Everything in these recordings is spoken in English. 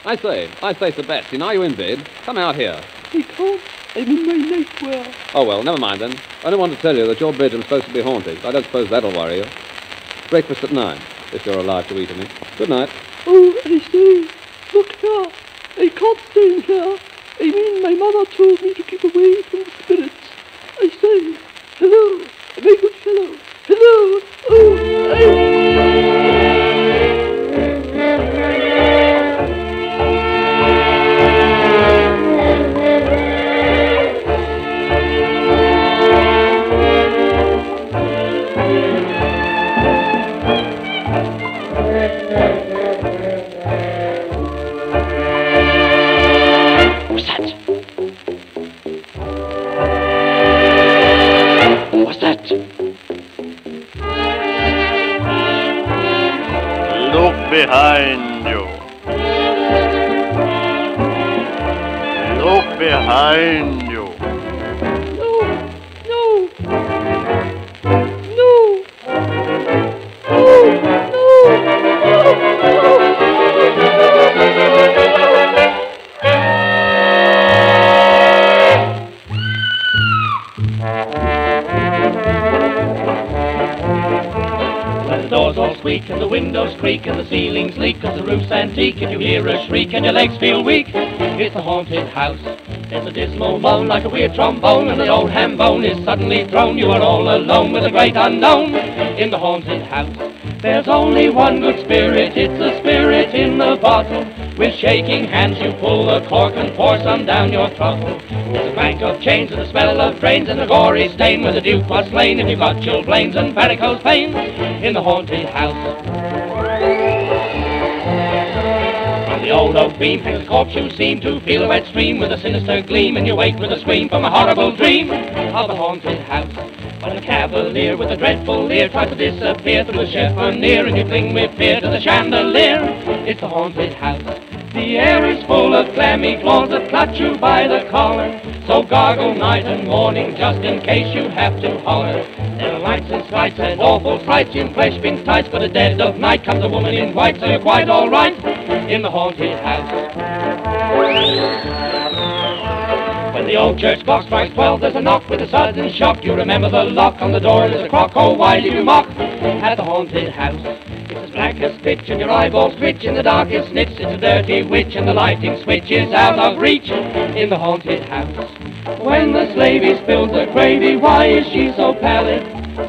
I say, Sir Betsy, are you in bed? Come out here. I can't. I'm in my nightwear. Oh, well, never mind then. I only want to tell you that your bedroom's supposed to be haunted. I don't suppose that'll worry you. Breakfast at 9, if you're alive to eat any. Good night. Oh, I say, look here. I can't stay in here. I mean, my mother told me to keep away from the spirits. I say, hello, my good fellow. Hello. Oh, Behind you. Look behind you. And the windows creak and the ceilings leak 'cause the roof's antique. If you hear a shriek and your legs feel weak, it's a haunted house. There's a dismal moan like a weird trombone, and the old ham bone is suddenly thrown. You are all alone with the great unknown in the haunted house. There's only one good spirit, it's the spirit in the bottle. With shaking hands you pull the cork and pour some down your throttle. There's a clank of chains and the smell of drains and a gory stain where the Duke was slain. If you've got chilblains and varicose veins in the haunted house. From the old oak beam hangs a corpse you seem to feel a wet stream with a sinister gleam, and you wake with a scream from a horrible dream of the haunted house. When a cavalier with a dreadful leer tries to disappear through the chiffonier, and you cling with fear to the chandelier, it's the haunted house. The air is full of clammy claws that clutch you by the collar, so gargle night and morning just in case you have to holler. There are lights and stripes and awful frights in flesh-pink tights, but at dead of night comes a woman in white, so you're quite all right in the haunted house. When the old church clock strikes 12, there's a knock with a sudden shock. You remember the lock on the door, and there's a crock. Oh, why did you mock at the haunted house? It's as black as pitch, and your eyeballs twitch in the darkest niche. It's a dirty witch, and the lighting switch is out of reach in the haunted house. When the slavey spills the gravy, why is she so pallid?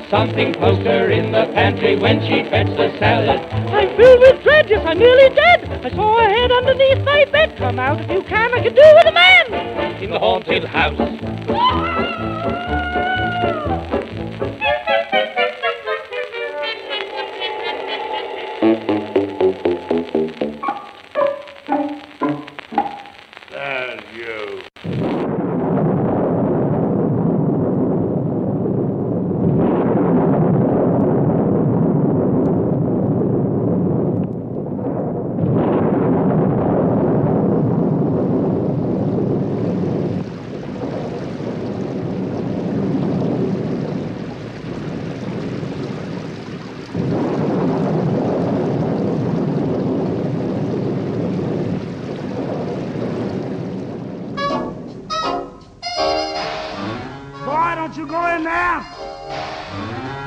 Something poked her in the pantry when she fetched the salad. I'm filled with dread, yes, I'm nearly dead. I saw a head underneath my bed. Come out if you can, I can do with a man in the haunted house. Don't you go in there.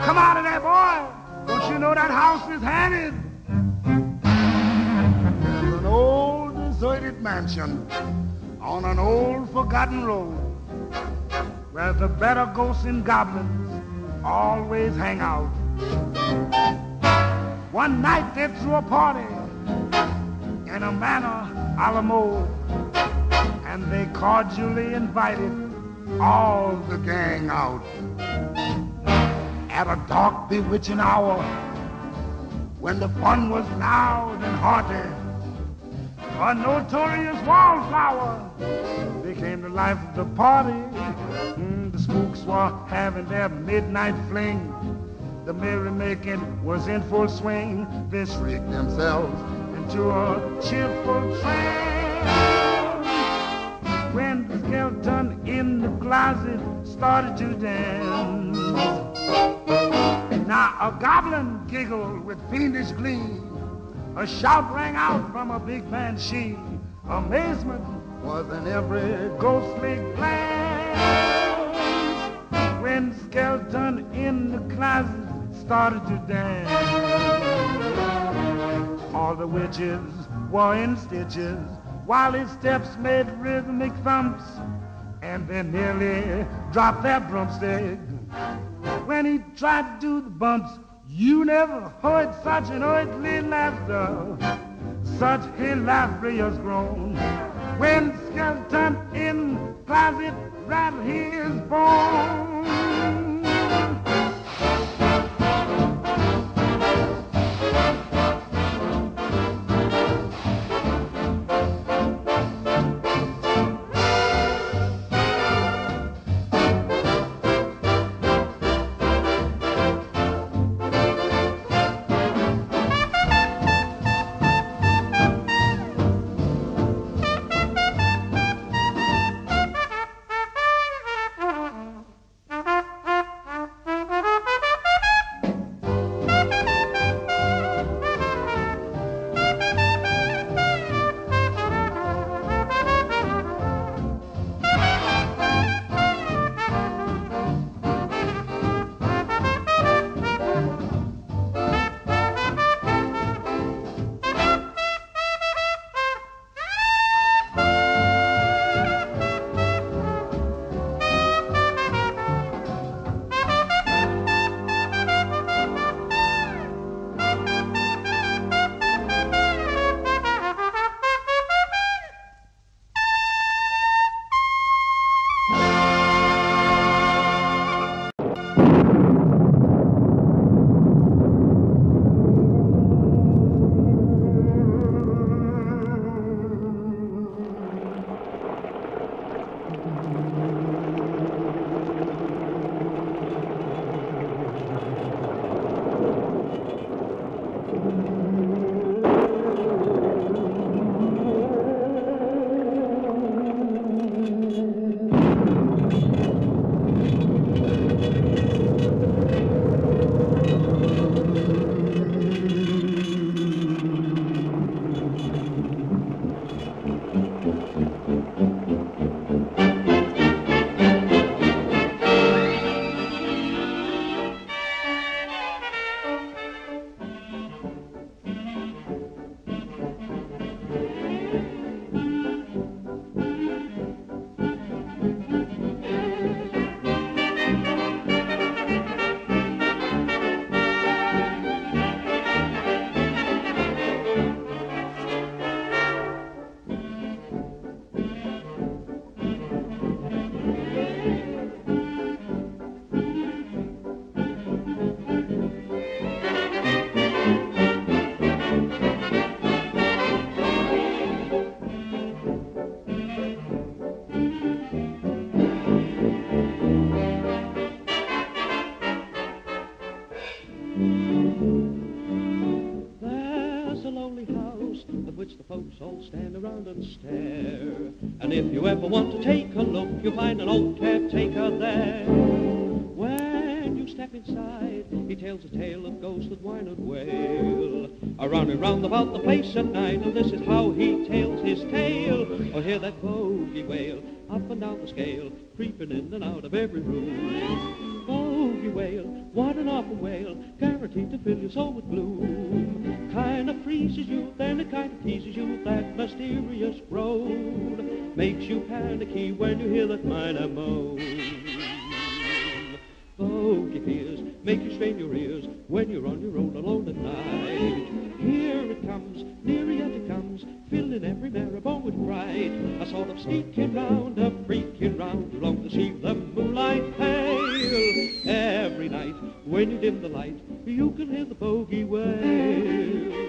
Come out of there, boy. Don't you know that house is haunted? There's an old deserted mansion on an old forgotten road where the better ghosts and goblins always hang out. One night they threw a party in a manor a la mode, and they cordially invited all the gang out. At a dark, bewitching hour, when the fun was loud and hearty, a notorious wallflower became the life of the party. The spooks were having their midnight fling. The merrymaking was in full swing. They shrieked themselves into a cheerful trance when the skeleton in the closet started to dance. Now a goblin giggled with fiendish glee. A shout rang out from a big banshee. Amazement was in every ghostly glance when skeleton in the closet started to dance. All the witches were in stitches while his steps made rhythmic thumps, and they nearly dropped their broomstick when he tried to do the bumps. You never heard such an earthly laughter, such hilarious groan, when skeleton in closet rattled his bones. Stand around and stare. And if you ever want to take a look, you'll find an old caretaker there. When you step inside, he tells a tale of ghosts that whine and wail, running round about the place at night, and this is how he tells his tale. Or hear that bogey wail, up and down the scale, creeping in and out of every room. Bogey wail, what an awful wail, guaranteed to fill your soul with gloom. Kind of freezes you, then it kind of teases you, that mysterious groan makes you panicky when you hear that minor moan. Bogey fears make you strain your ears when you're on your own alone at night. Here it comes, nearer yet it comes, filling every marrow with fright. A sort of sneaking round, a freaking round, you long to see the moonlight pale. Every night, when you dim the light, you can hear the bogey wail.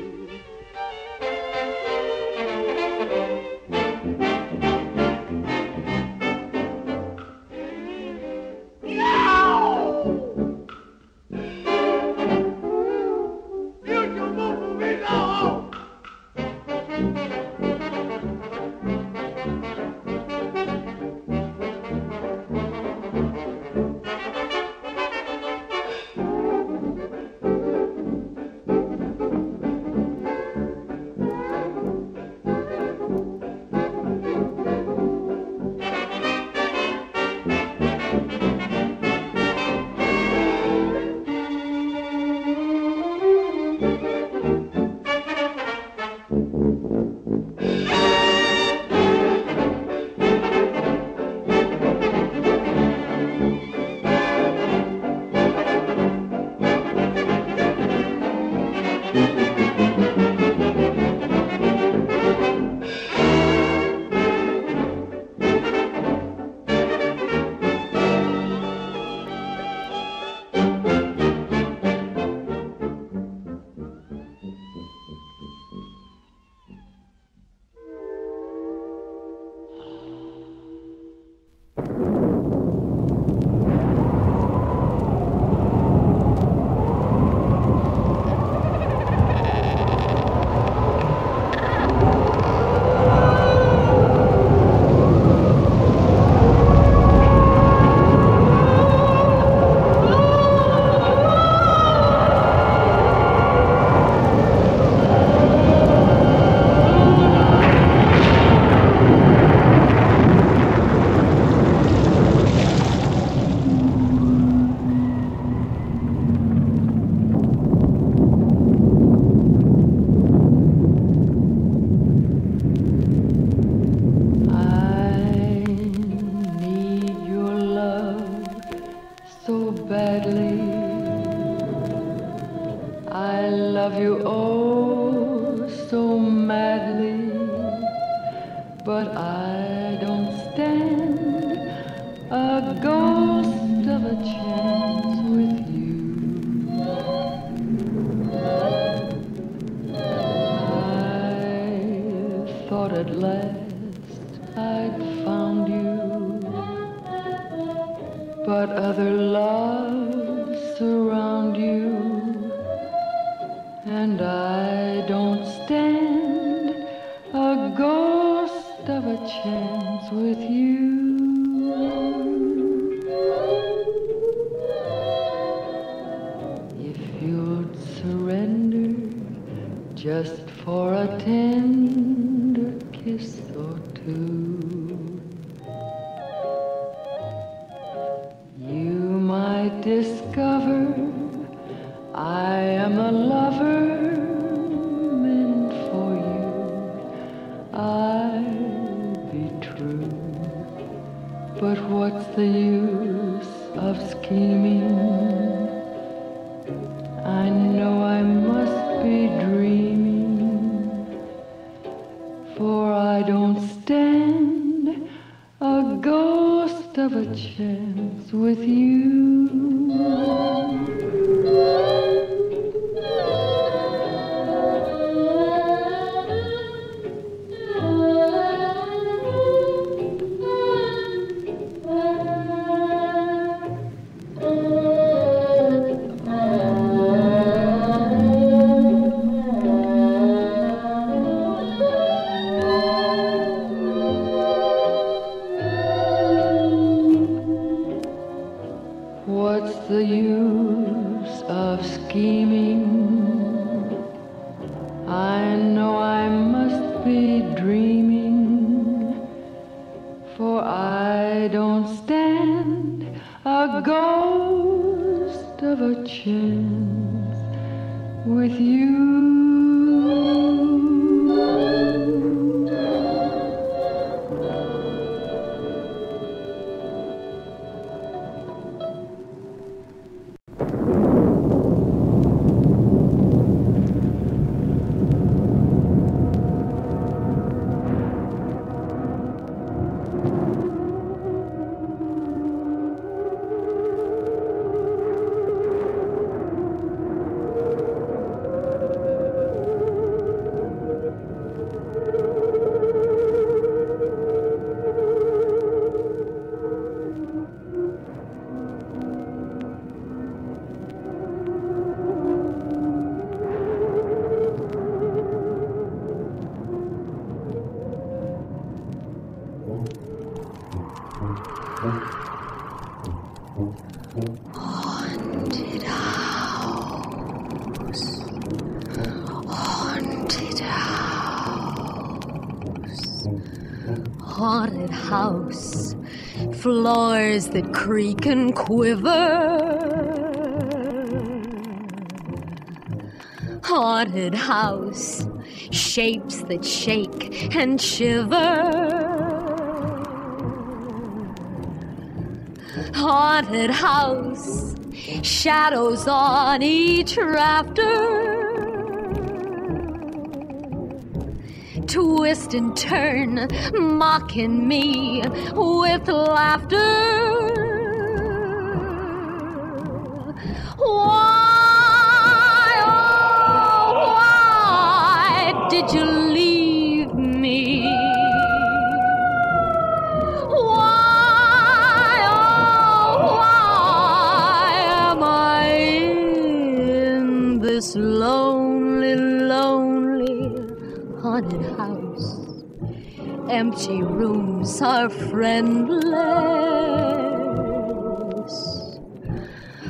Haunted house. Haunted house. Haunted house. Floors that creak and quiver. Haunted house. shapes that shake and shiver. Haunted house, shadows on each rafter. Twist and turn, mocking me with laughter. Why, oh, why did you leave me? Why, oh, why am I in this lonely, lonely haunted house? Empty rooms are friendless.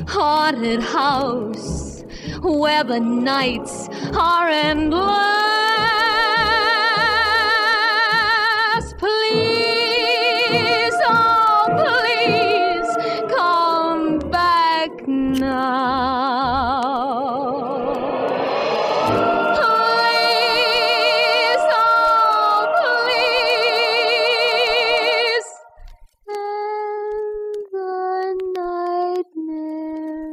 Haunted house where the nights are endless. Please, oh please, come back now. Please, oh please. And the nightmare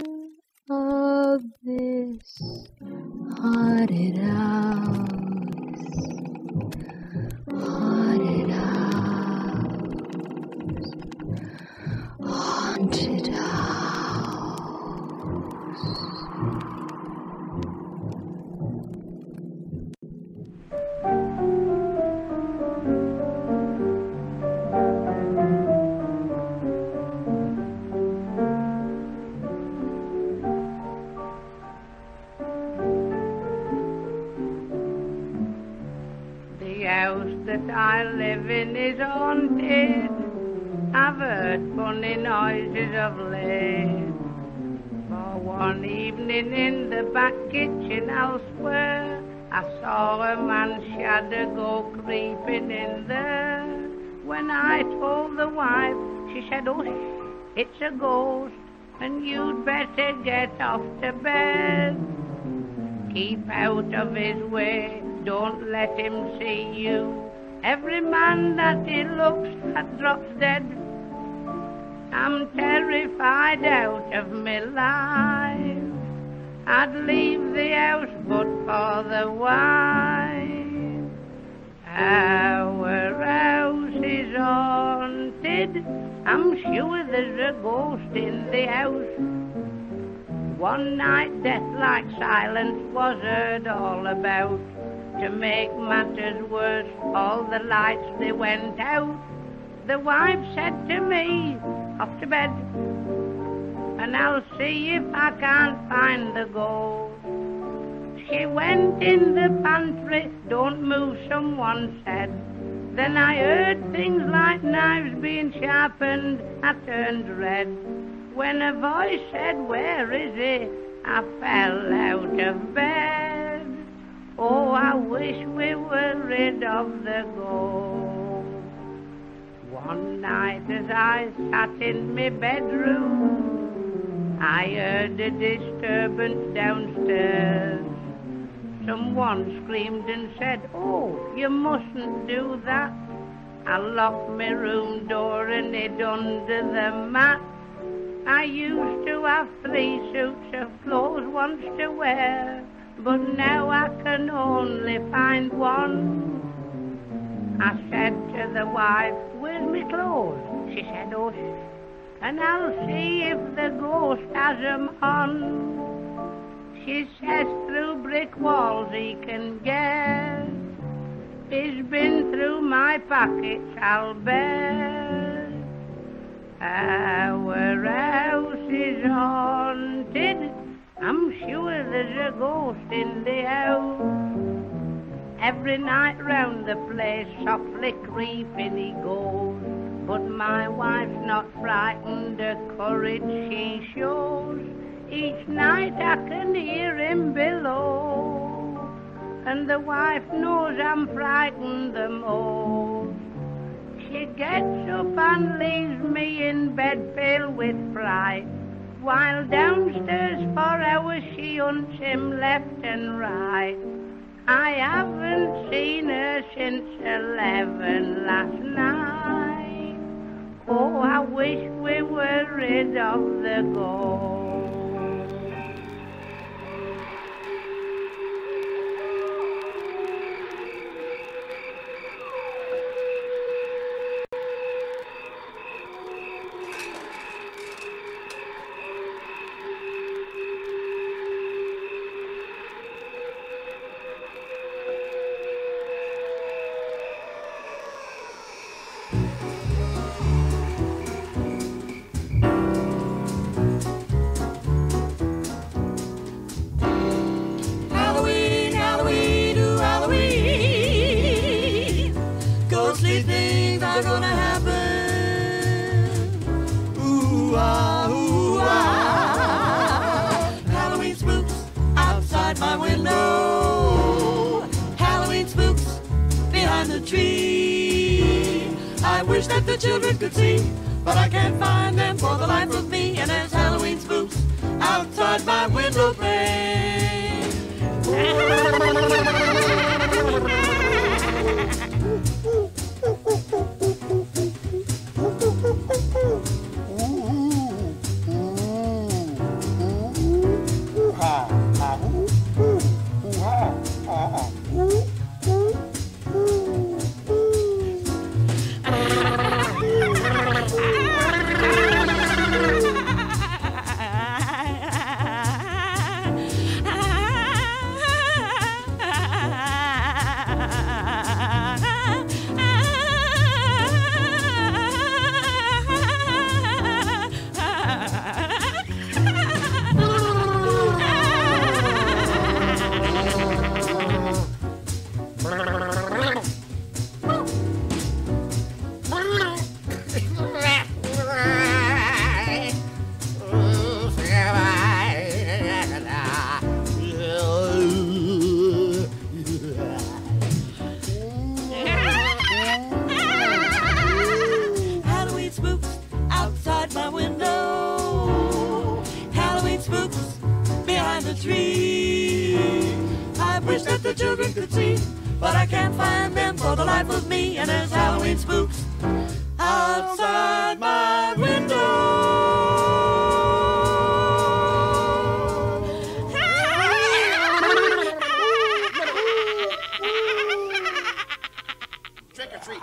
of this haunted house, haunted house, haunted house. The house that I live in is haunted. I've heard funny noises of late. For one evening in the back kitchen elsewhere, I saw a man's shadow go creeping in there. When I told the wife, she said, "Oh, it's a ghost, and you'd better get off to bed. Keep out of his way, don't let him see you. Every man that he looks at drops dead." I'm terrified out of my life. I'd leave the house but for the wife. Our house is haunted. I'm sure there's a ghost in the house. One night death-like silence was heard all about. To make matters worse, all the lights they went out. The wife said to me, "Off to bed, and I'll see if I can't find the ghost." She went in the pantry, "Don't move," someone said. Then I heard things like knives being sharpened. I turned red. When a voice said, "Where is he?" I fell out of bed. Oh, I wish we were rid of the ghost. One night as I sat in my bedroom, I heard a disturbance downstairs. Someone screamed and said, "Oh, you mustn't do that." I locked my room door and hid under the mat. I used to have 3 suits of clothes once to wear, but now I can only find one. I said to the wife, "Where's my clothes?" She said, "Oh, and I'll see if the ghost has 'em on." She says through brick walls he can get. He's been through my pockets, I'll bet. Our house is haunted. I'm sure there's a ghost in the house. Every night round the place, softly creeping he goes. But my wife's not frightened, her courage she shows. Each night I can hear him below, and the wife knows I'm frightened the most. She gets up and leaves me in bed pale with fright, while downstairs for hours she hunts him left and right. I haven't seen her since 11 last night. Oh, I wish we were rid of the ghost. Halloween, Halloween, ooh, Halloween. Ghostly things are gonna happen. Ooh, ah, ooh, ah. Halloween spooks outside my window. Halloween spooks behind the tree. I wish that the children could see, but I can't find them for the life of me. And there's Halloween spooks outside my window pane. Halloween spooks outside my window. Halloween spooks behind the tree. I wish that the children could see, but I can't find them for the life of me. And there's Halloween spooks outside my window. Trick or treat.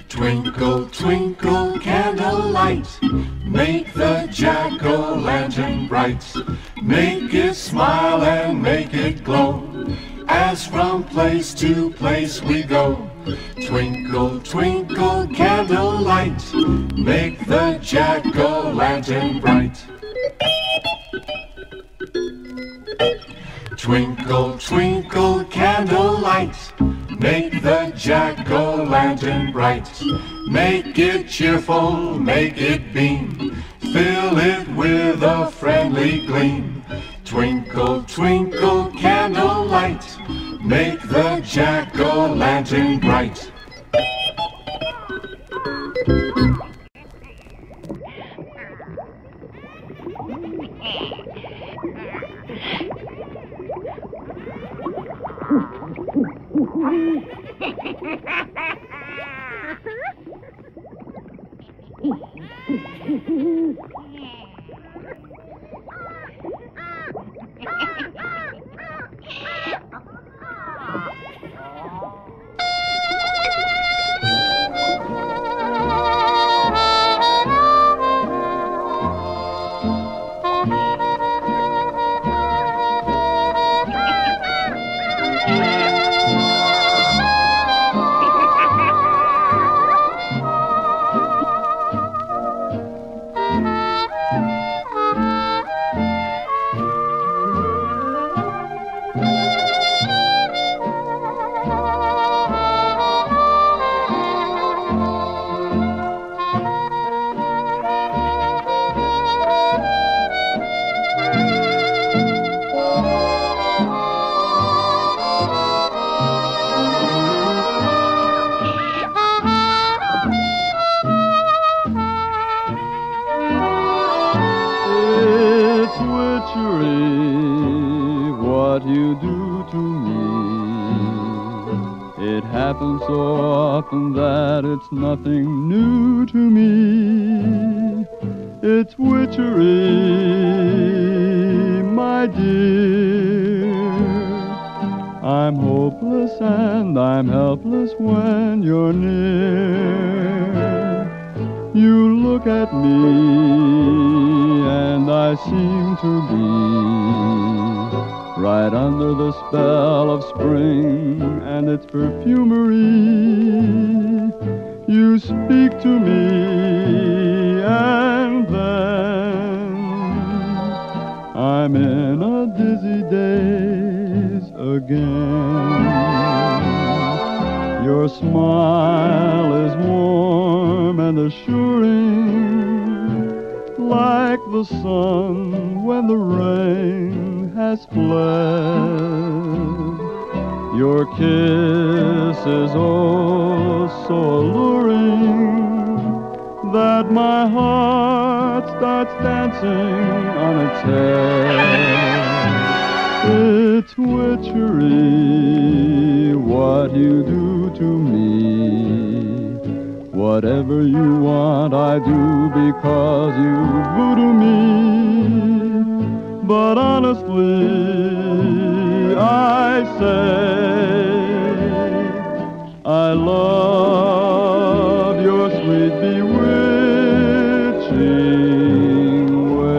Twinkle, twinkle, candlelight, make the jack-o'-lantern bright. Make it smile and make it glow, as from place to place we go. Twinkle, twinkle, candlelight, make the jack-o'-lantern bright. Twinkle, twinkle, candlelight, make the jack-o'-lantern bright. Make it cheerful, make it beam, fill it with a friendly gleam. Twinkle, twinkle, candlelight, make the jack-o'-lantern bright. It's witchery, what you do to me. It happens so often that it's nothing new to me. It's witchery, my dear. I'm hopeless and I'm helpless when you're near. You look at me and I seem to be right under the spell of spring and its perfumery. You speak to me and then I'm in a dizzy daze again. Your smile is warm and assuring, like the sun when the rain has fled. Your kiss is oh so alluring that my heart starts dancing on its head. It's witchery, what you do to me. Whatever you want, I do because you voodoo me. But honestly, I say, I love your sweet bewitching way.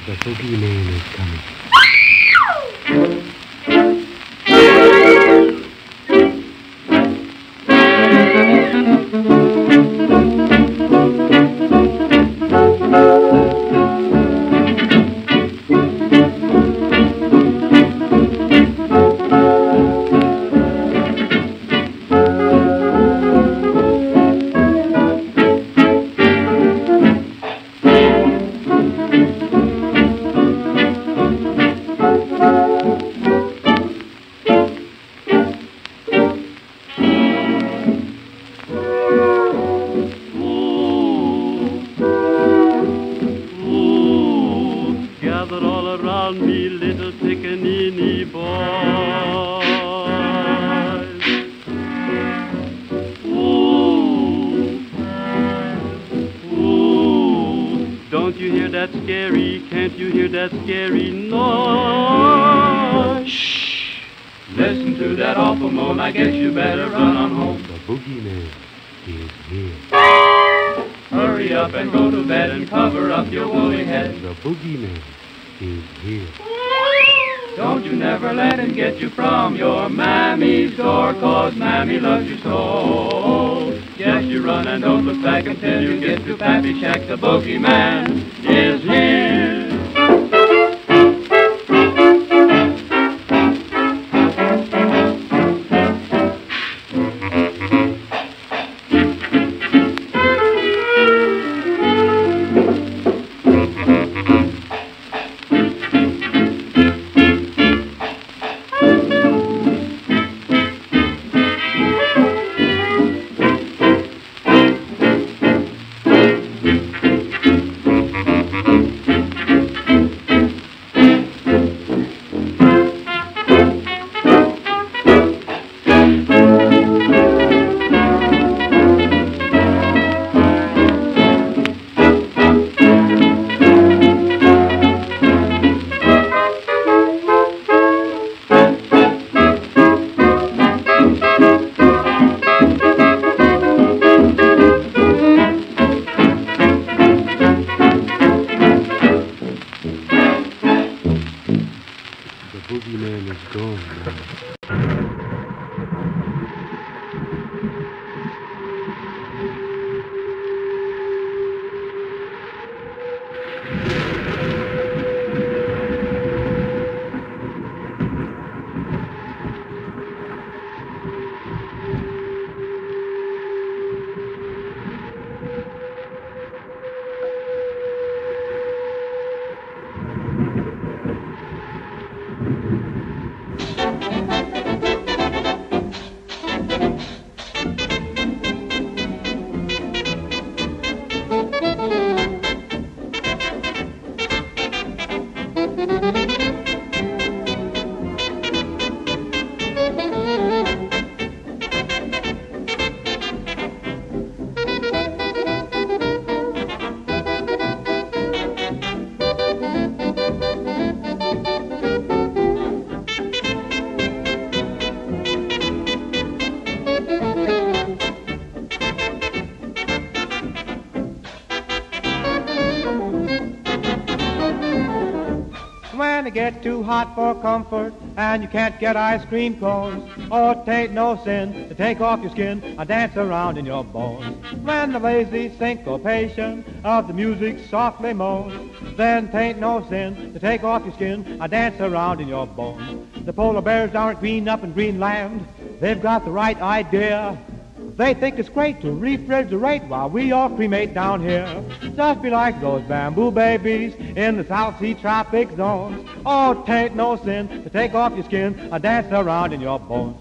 The boogeyman is coming. Don't you never let him get you from your mammy's door, 'cause mammy loves you so. Yes, you run and don't look back until you get to Pappy Shack. The boogeyman is here. get too hot for comfort and you can't get ice cream cones, oh, 'tain't no sin to take off your skin and dance around in your bones. When the lazy syncopation of the music softly moans, then 'tain't no sin to take off your skin and dance around in your bones. The polar bears down at Green up in Greenland, they've got the right idea. They think it's great to refrigerate while we all cremate down here. Just be like those bamboo babies in the South Sea tropic zones. Oh, 'tain't no sin to take off your skin and dance around in your bones.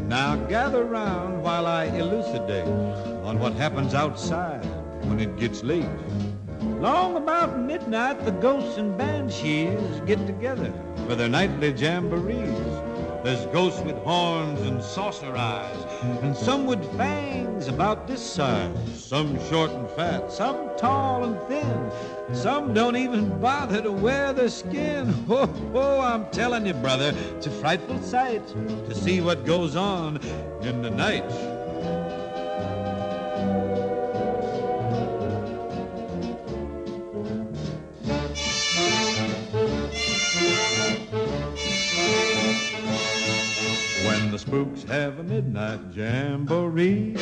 Now gather round while I elucidate on what happens outside when it gets late. Long about midnight, the ghosts and banshees get together for their nightly jamborees. There's ghosts with horns and saucer eyes, and some with fangs about this size. Some short and fat, some tall and thin. Some don't even bother to wear their skin. Oh, I'm telling you, brother, it's a frightful sight to see what goes on in the night. When the spooks have a midnight jamboree,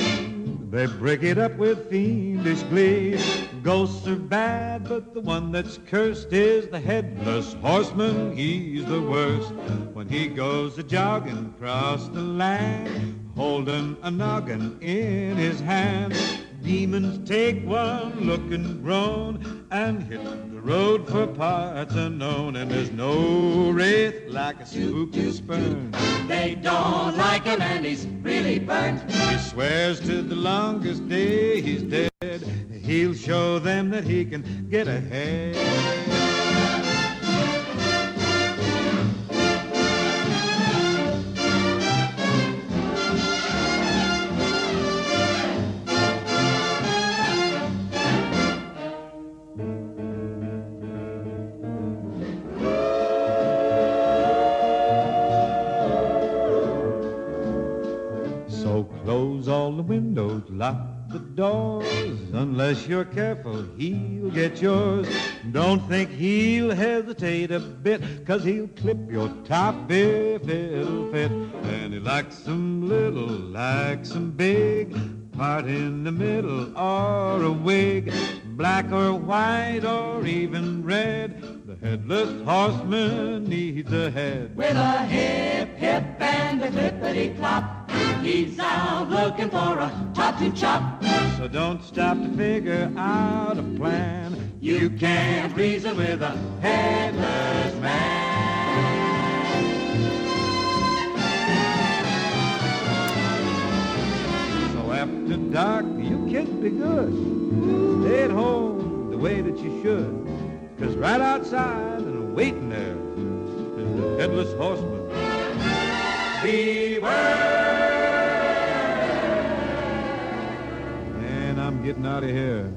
they break it up with fiendish glee. Ghosts are bad, but the one that's cursed is the headless horseman. He's the worst when he goes a-jogging across the land, holding a noggin in his hand. Demons take one look and groan and hit the road for parts unknown. And there's no wraith like a spook to spurn. They don't like him and he's really burnt. He swears to the longest day he's dead He'll show them that he can get ahead. So close all the windows, lock the doors. Unless you're careful, he'll get yours. Don't think he'll hesitate a bit, 'cause he'll clip your top if it'll fit. And he likes them little, likes them big, part in the middle or a wig, black or white or even red. The headless horseman needs a head. With a hip, hip, and a clippity-clop, he's out looking for a top to chop. So don't stop to figure out a plan. You can't reason with a headless man. So after dark, you kids be good. Stay at home the way that you should. 'Cause right outside and waiting there is the headless horseman. Beware! And I'm getting out of here.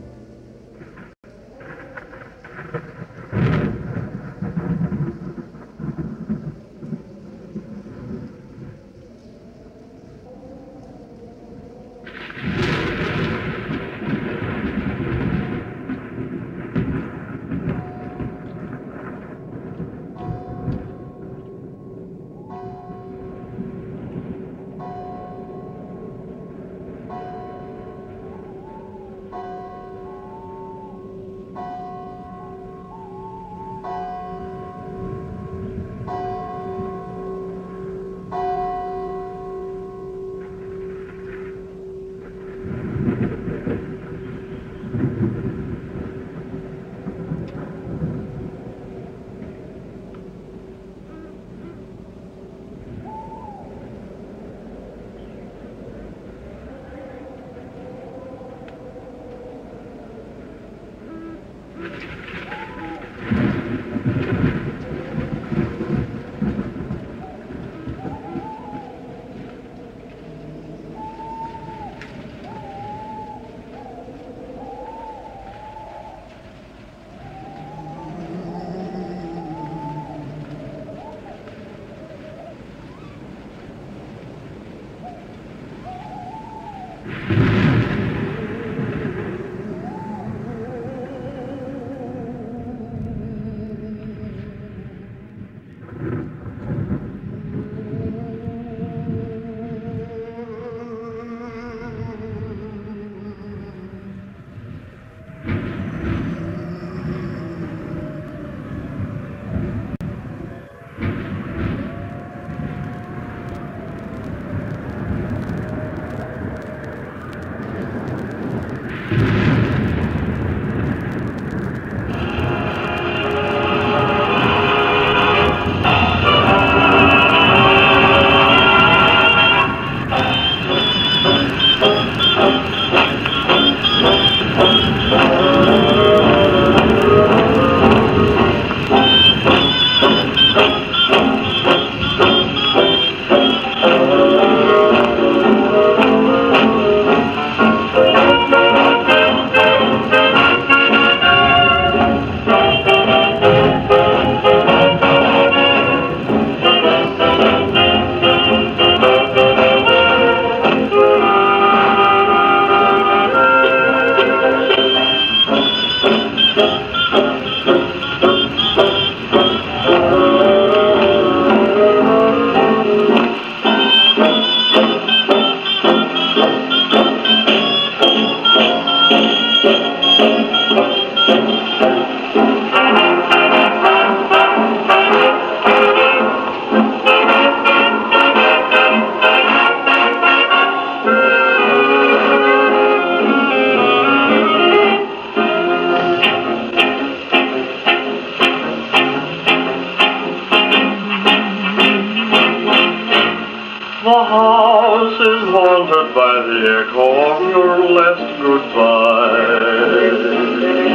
The house is haunted by the echo of your last goodbye.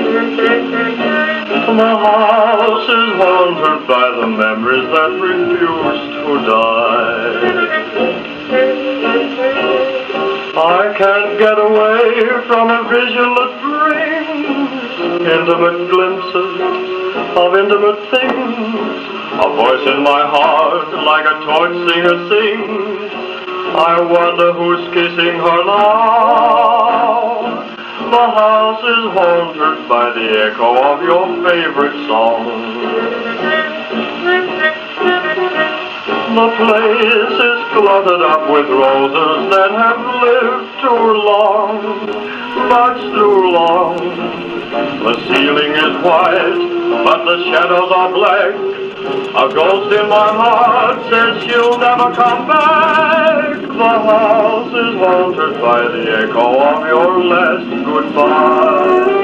The house is haunted by the memories that refuse to die. I can't get away from a vision that brings intimate glimpses of intimate things. A voice in my heart like a torch singer sings. I wonder who's kissing her now. The house is haunted by the echo of your favorite song. The place is cluttered up with roses that have lived too long, much too long. The ceiling is white, but the shadows are black. A ghost in my heart says she'll never come back. The house is haunted by the echo of your last goodbye.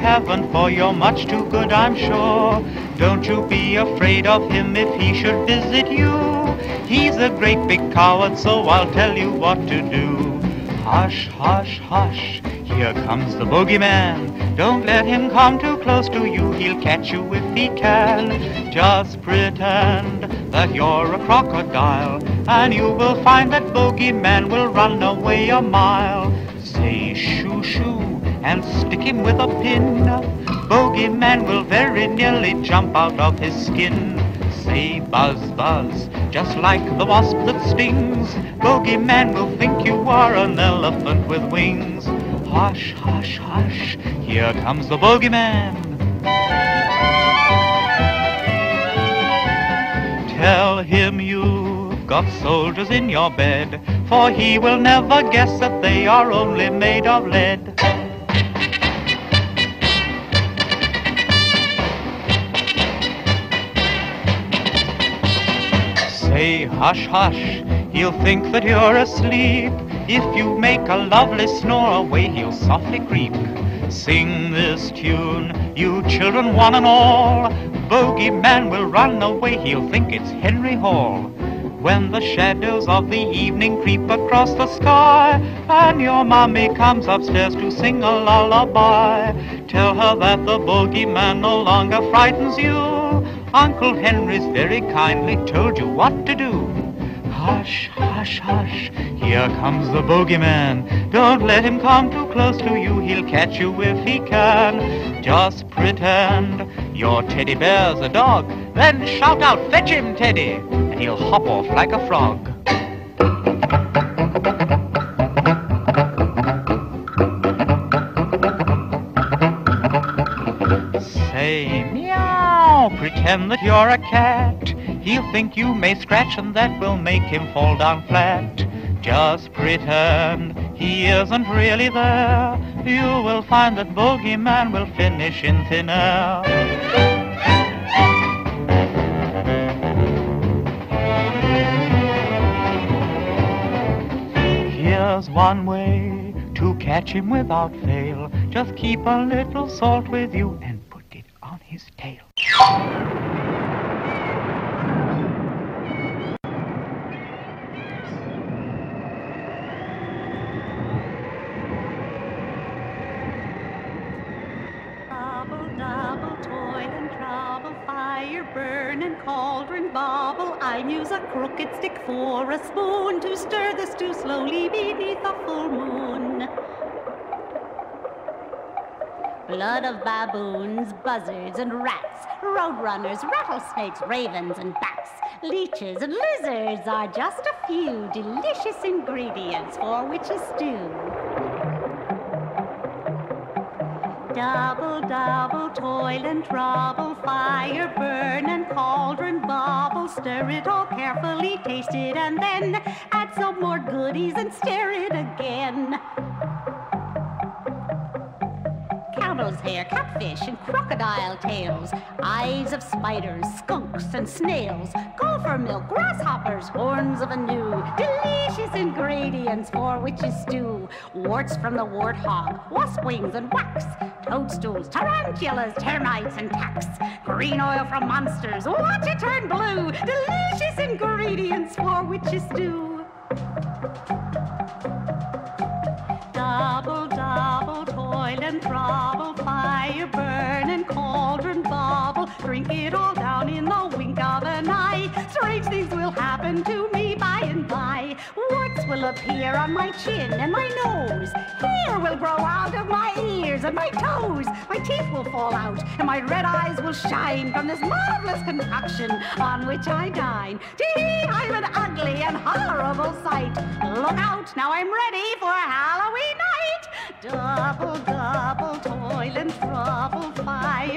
heaven, for you're much too good, I'm sure. Don't you be afraid of him if he should visit you. He's a great big coward, so I'll tell you what to do. Hush, hush, hush, here comes the boogeyman. Don't let him come too close to you, he'll catch you if he can. Just pretend that you're a crocodile, and you will find that boogeyman will run away a mile. Say shoo shoo and stick him with a pin. Boogeyman will very nearly jump out of his skin. Say buzz buzz, just like the wasp that stings. Boogeyman will think you are an elephant with wings. Hush, hush, hush, here comes the boogeyman. Tell him you've got soldiers in your bed, for he will never guess that they are only made of lead. Say hush, hush, he'll think that you're asleep. If you make a lovely snore, away he'll softly creep. Sing this tune, you children one and all. Boogeyman will run away, he'll think it's Henry Hall. When the shadows of the evening creep across the sky, and your mommy comes upstairs to sing a lullaby, tell her that the boogeyman no longer frightens you. Uncle Henry's very kindly told you what to do. Hush, hush, hush, here comes the boogeyman. Don't let him come too close to you, he'll catch you if he can. Just pretend your teddy bear's a dog, then shout out, fetch him, Teddy, and he'll hop off like a frog. Say meow, pretend that you're a cat. He'll think you may scratch, and that will make him fall down flat. Just pretend he isn't really there. You will find that boogeyman will finish in thin air. Here's one way to catch him without fail. Just keep a little salt with you and put it on his tail. Burn and cauldron bobble, I use a crooked stick for a spoon to stir the stew slowly beneath a full moon. Blood of baboons, buzzards and rats, roadrunners, rattlesnakes, ravens and bats, leeches and lizards are just a few delicious ingredients for witch's stew. Double, double, toil and trouble, fire, burn and cauldron bobble, stir it all carefully, taste it and then add some more goodies and stir it again. Cow's hair, catfish and crocodile tails, eyes of spiders, skunks and snails, gopher milk, grasshoppers, horns of a gnu, delicious ingredients for witch's stew. Warts from the warthog, wasp wings and wax, toadstools, tarantulas, termites and tacks, green oil from monsters, watch it turn blue, delicious ingredients for witch's stew. Double, double, toil and trouble, fire, burn and cauldron bobble, drink it all down in the wink of an eye. Strange things will happen to me by and by. Warts will appear on my chin and my nose. Hair will grow out of my ears and my toes. My teeth will fall out and my red eyes will shine from this marvelous concoction on which I dine. Gee, I'm an ugly and horrible sight. Look out, now I'm ready for Halloween night. Double, double, toil and trouble, fire,